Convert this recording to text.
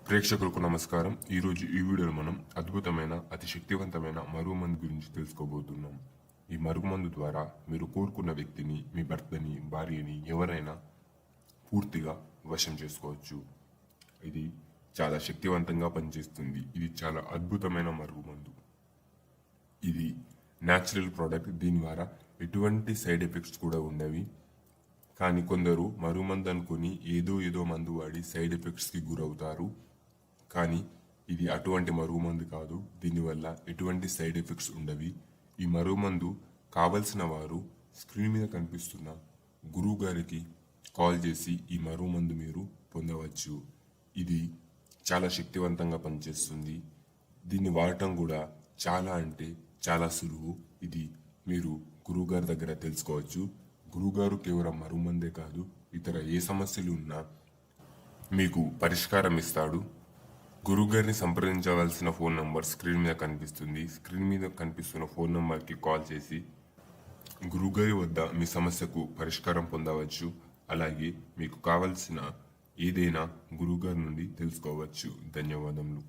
ప్రేక్షకులకు నమస్కారం. ఈరోజు ఈ వీడియోలో మనం అద్భుతమైన అతి శక్తివంతమైన మరుగుమందు గురించి తెలుసుకోబోతున్నాం. ఈ మరుగుమందు ద్వారా మీరు కోరుకున్న వ్యక్తిని, మీ భర్తని, భార్యని, ఎవరైనా పూర్తిగా వశం చేసుకోవచ్చు. ఇది చాలా శక్తివంతంగా పనిచేస్తుంది. ఇది చాలా అద్భుతమైన మరుగుమందు. ఇది న్యాచురల్ ప్రోడక్ట్. దీని ద్వారా ఎటువంటి సైడ్ ఎఫెక్ట్స్ కూడా ఉండవి. కానీ కొందరు మరుగుమందు అనుకుని ఏదో మందు వాడి సైడ్ ఎఫెక్ట్స్కి గురవుతారు. కానీ ఇది అటువంటి మరుగుమందు కాదు. దీనివల్ల ఎటువంటి సైడ్ ఎఫెక్ట్స్ ఉండవి. ఈ మరుగుమందు కావలసిన వారు స్క్రీన్ మీద కనిపిస్తున్న గురువు గారికి కాల్ చేసి ఈ మరుగుమందు మీరు పొందవచ్చు. ఇది చాలా శక్తివంతంగా పనిచేస్తుంది. దీన్ని వాడటం కూడా చాలా సులువు. ఇది మీరు గురువుగారి దగ్గర తెలుసుకోవచ్చు. గురువుగారు కేవలం మరుగుమందే కాదు, ఇతర ఏ సమస్యలు ఉన్నా మీకు పరిష్కారం ఇస్తాడు. గురువుగారిని సంప్రదించవలసిన ఫోన్ నంబర్ స్క్రీన్ మీద కనిపిస్తుంది. స్క్రీన్ మీద కనిపిస్తున్న ఫోన్ నంబర్కి కాల్ చేసి గురువుగారి వద్ద మీ సమస్యకు పరిష్కారం పొందవచ్చు. అలాగే మీకు కావలసిన ఏదైనా గురువుగారి నుండి తెలుసుకోవచ్చు. ధన్యవాదములు.